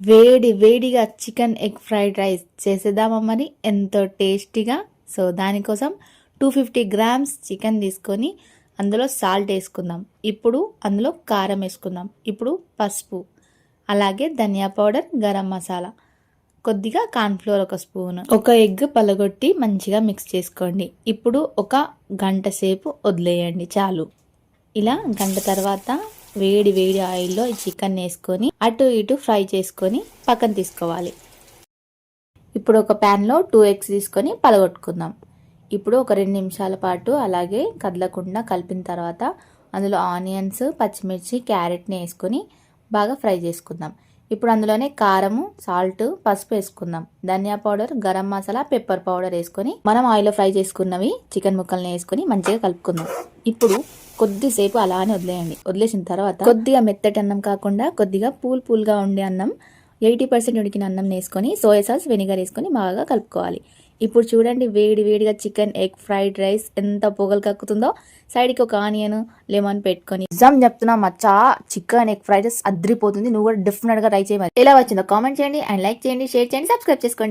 వేడి వేడిగా chicken egg fried rice చేసేద్దామా మరి ఎంతో టేస్టీగా. సో దానికోసం 250 గ్రామ్స్ చికెన్ తీసుకొని అందులో సాల్ట్ వేసుకుందాం. ఇప్పుడు అందులో కారం వేసుకుందాం. ఇప్పుడు పసుపు, అలాగే ధనియా పౌడర్, గరం మసాలా, కొద్దిగా కార్న్ఫ్లోర్ ఒక స్పూన్, ఒక ఎగ్ పలగొట్టి మంచిగా మిక్స్ చేసుకోండి. ఇప్పుడు ఒక గంట సేపు వదిలేయండి చాలు. ఇలా గంట తర్వాత వేడి వేడి ఆయిల్లో ఈ చికెన్ వేసుకొని అటు ఇటు ఫ్రై చేసుకొని పక్కన తీసుకోవాలి. ఇప్పుడు ఒక ప్యాన్లో 2 ఎగ్స్ తీసుకొని పలగొట్టుకుందాం. ఇప్పుడు ఒక 2 నిమిషాల పాటు అలాగే కదలకుండా కలిపిన తర్వాత అందులో ఆనియన్స్, పచ్చిమిర్చి, క్యారెట్ని వేసుకొని బాగా ఫ్రై చేసుకుందాం. ఇప్పుడు అందులోనే కారము, సాల్ట్, పసుపు వేసుకుందాం. ధనియా powder, garam masala, pepper powder వేసుకొని మనం ఆయిల్లో ఫ్రై చేసుకున్నవి చికెన్ ముక్కల్ని వేసుకొని మంచిగా కలుపుకుందాం. ఇప్పుడు కొద్దిసేపు అలానే వదిలేయండి. వదిలేసిన తర్వాత కొద్దిగా మెత్తటి అన్నం కాకుండా కొద్దిగా పూల్గా ఉండే అన్నం, 80% ఉడికిన అన్నం వేసుకొని సోయా సాస్, వెనిగర్ వేసుకొని బాగా కలుపుకోవాలి. ఇప్పుడు చూడండి వేడి వేడిగా చికెన్ ఎగ్ ఫ్రైడ్ రైస్ ఎంత పొగలు కక్కుతుందో. సైడ్కి ఒక ఆనియన్, లెమన్ పెట్టుకొని నిజం చెప్తున్నా మచ్చా, చికెన్ ఎగ్ ఫ్రైడ్ రైస్ అద్రిపోతుంది. నువ్వు కూడా డెఫినెట్గా ట్రై చేయమని. ఎలా వచ్చిందో కామెంట్ చేయండి అండ్ లైక్ చేయండి, షేర్ చేయండి, సబ్స్క్రైబ్ చేసుకోండి.